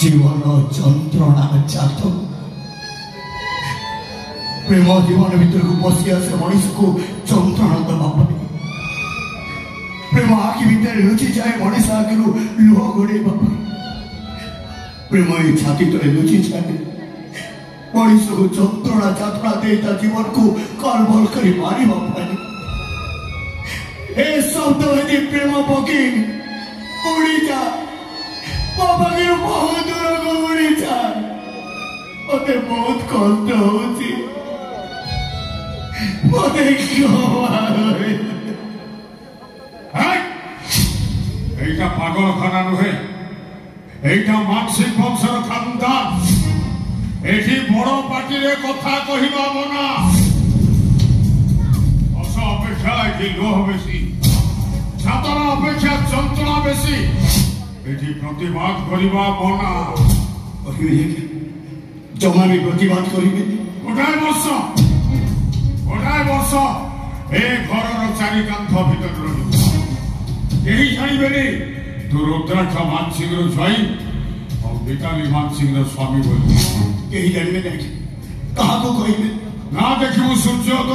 জীবন যন্ত্রণা জাত প্রেম জীবন ভিতরକୁ ପଶି ଆସେ ମଣିଷକୁ ଯନ୍ତ୍ରଣା ଦେବା ପାଇଁ ପ୍ରେମ ଆଖି ଭିତରେ ଲୁଚିଯାଏ ମଣିଷ ଆଖିରୁ ଲୁହ ଗଡ଼େଇବା ପାଇଁ ପ୍ରେମ ଏଇ ଛାତି ତଳେ ଲୁଚିଯାଏ ମଣିଷକୁ ଯନ୍ତ୍ରଣା ଯାତ୍ରା ଦେଇ ତା ଜୀବନକୁ କଲବଲ କରି ମାରିବା ପାଇଁ ଏ ଶବ୍ଦ ଯଦି ପ୍ରେମ ପକ୍ଷୀ ଉଡ଼ିଯା ମୋ ପାଖରୁ ବହୁତ ଦୂରକୁ ଉଡ଼ିଯା ମତେ ବହୁତ କଷ୍ଟ ହଉଛି ମତେ এইটা পাগলখানা নুহে এইটা মানসিক বংশর খানদান এটি বড় পার্টিরে কথা কহিবা মনা হস অপেক্ষা এটি লোহ বেশি ছাতনা অপেক্ষা যন্ত্রণা বেশি এটি প্রতিবাদ করিবা মনা জমা বি প্রতিবাদ করিবে গোটাଏ ବର୍ଷ ଏ ଘରର ଚାରି କାନ୍ଥ ଭିତରେ ରହିବ କେହି ଜାଣିବେନି ତୁ ରୁଦ୍ରାକ୍ଷ ମାନସିଂହର ଜ୍ୱାଇଁ ଆଉ ମିତାଲି ମାନସିଂହର ସ୍ୱାମୀ ବୋଲି କେହି ଜାଣିବେ ନାହିଁ କାହାକୁ କହିବେ ନା ଦେଖିବୁ ସୂର୍ଯ୍ୟୋଦୟ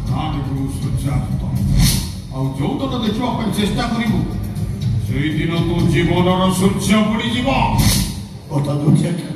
ନା ଦେଖିବୁ ସୂର୍ଯ୍ୟାସ୍ତ ଆଉ ଯୋଉଦିନ ଦେଖିବା ପାଇଁ ଚେଷ୍ଟା କରିବୁ ସେଇଦିନ ତୁ ଜୀବନର ସୂର୍ଯ୍ୟ ବୁଡ଼ିଯିବ କଥା ଦଉଛି